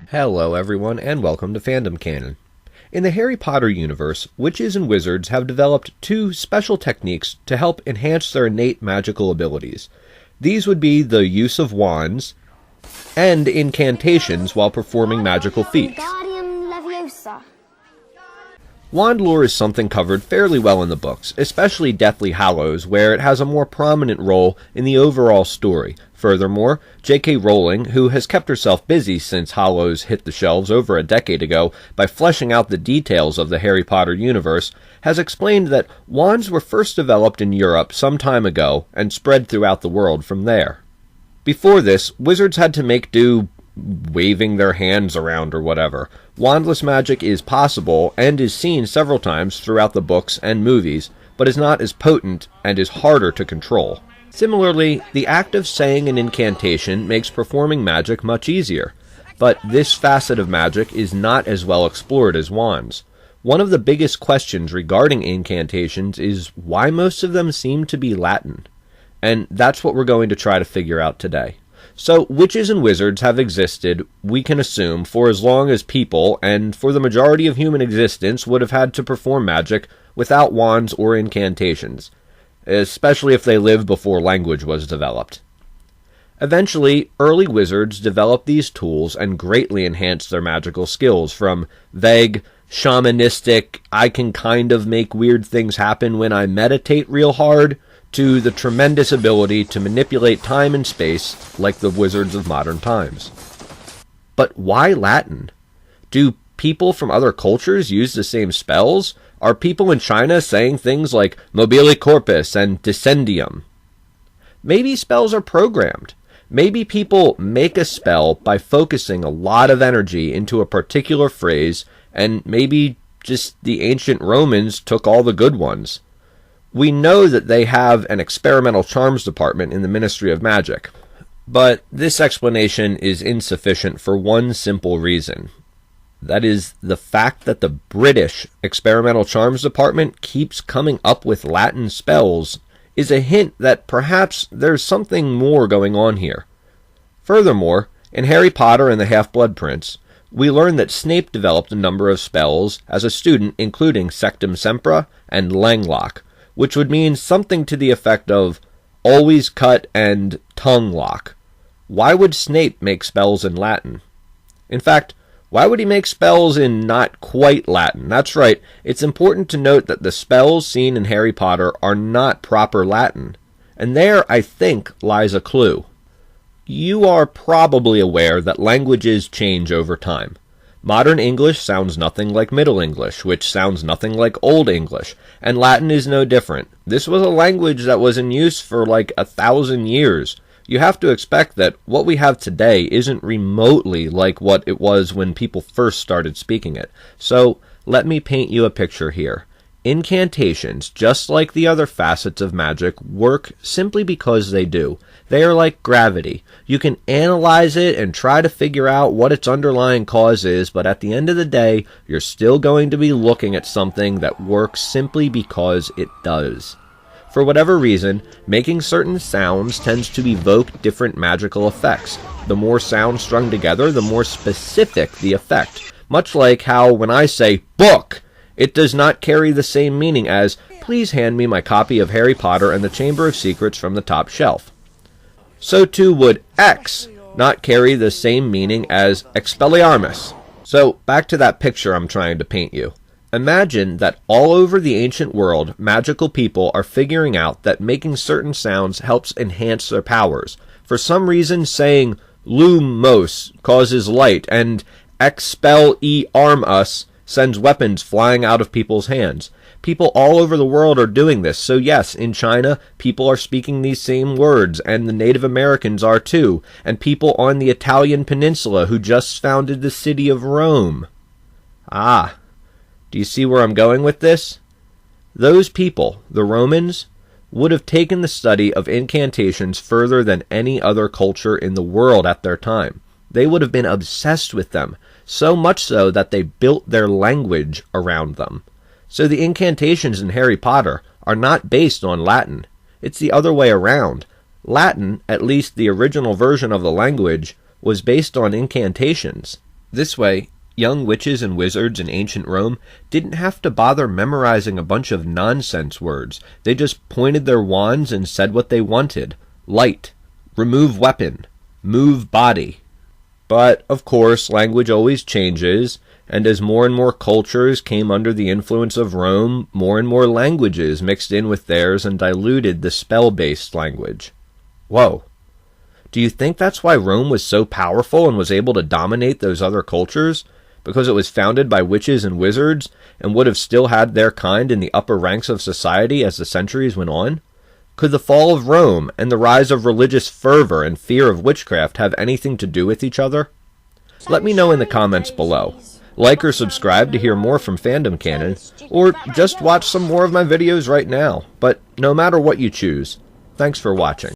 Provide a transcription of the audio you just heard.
Hello everyone, and welcome to Fandom Canon. In the Harry Potter universe, witches and wizards have developed two special techniques to help enhance their innate magical abilities. These would be the use of wands and incantations while performing magical feats. Wand lore is something covered fairly well in the books, especially Deathly Hallows, where it has a more prominent role in the overall story. Furthermore, J.K. Rowling, who has kept herself busy since Hallows hit the shelves over a decade ago by fleshing out the details of the Harry Potter universe, has explained that wands were first developed in Europe some time ago and spread throughout the world from there. Before this, wizards had to make do waving their hands around or whatever. Wandless magic is possible and is seen several times throughout the books and movies, but is not as potent and is harder to control. Similarly, the act of saying an incantation makes performing magic much easier, but this facet of magic is not as well explored as wands. One of the biggest questions regarding incantations is why most of them seem to be Latin, and that's what we're going to try to figure out today. So, witches and wizards have existed, we can assume, for as long as people, and for the majority of human existence, would have had to perform magic without wands or incantations, especially if they lived before language was developed. Eventually, early wizards developed these tools and greatly enhanced their magical skills, from vague, shamanistic, I can kind of make weird things happen when I meditate real hard, to the tremendous ability to manipulate time and space like the wizards of modern times. But why Latin? Do people from other cultures use the same spells? Are people in China saying things like mobile corpus and descendium? Maybe spells are programmed. Maybe people make a spell by focusing a lot of energy into a particular phrase, and maybe just the ancient Romans took all the good ones. We know that they have an experimental charms department in the Ministry of Magic, but this explanation is insufficient for one simple reason. That is, the fact that the British experimental charms department keeps coming up with Latin spells is a hint that perhaps there's something more going on here. Furthermore, in Harry Potter and the Half-Blood Prince, we learn that Snape developed a number of spells as a student, including Sectum Sempra and Langlock, which would mean something to the effect of always cut and tongue lock. Why would Snape make spells in Latin? In fact, why would he make spells in not quite Latin? That's right, it's important to note that the spells seen in Harry Potter are not proper Latin, and there, I think, lies a clue. You are probably aware that languages change over time. Modern English sounds nothing like Middle English, which sounds nothing like Old English, and Latin is no different. This was a language that was in use for like 1,000 years. You have to expect that what we have today isn't remotely like what it was when people first started speaking it. So, let me paint you a picture here. Incantations, just like the other facets of magic, work simply because they do. They are like gravity. You can analyze it and try to figure out what its underlying cause is, but at the end of the day, you're still going to be looking at something that works simply because it does. For whatever reason, making certain sounds tends to evoke different magical effects. The more sounds strung together, the more specific the effect. Much like how when I say book, it does not carry the same meaning as, please hand me my copy of Harry Potter and the Chamber of Secrets from the top shelf. So too would X not carry the same meaning as Expelliarmus. So back to that picture I'm trying to paint you. Imagine that all over the ancient world, magical people are figuring out that making certain sounds helps enhance their powers. For some reason, saying lumos causes light and Expelliarmus sends weapons flying out of people's hands. People all over the world are doing this, so yes, in China, people are speaking these same words, and the Native Americans are too, and people on the Italian peninsula who just founded the city of Rome. Ah, do you see where I'm going with this? Those people, the Romans, would have taken the study of incantations further than any other culture in the world at their time. They would have been obsessed with them, so much so that they built their language around them. So the incantations in Harry Potter are not based on Latin. It's the other way around. Latin, at least the original version of the language, was based on incantations. This way, young witches and wizards in ancient Rome didn't have to bother memorizing a bunch of nonsense words. They just pointed their wands and said what they wanted. Light, remove weapon, move body. But, of course, language always changes, and as more and more cultures came under the influence of Rome, more and more languages mixed in with theirs and diluted the spell-based language. Whoa. Do you think that's why Rome was so powerful and was able to dominate those other cultures? Because it was founded by witches and wizards, and would have still had their kind in the upper ranks of society as the centuries went on? Could the fall of Rome and the rise of religious fervor and fear of witchcraft have anything to do with each other? Let me know in the comments below. Like or subscribe to hear more from Fandom Canon, or just watch some more of my videos right now. But no matter what you choose, thanks for watching.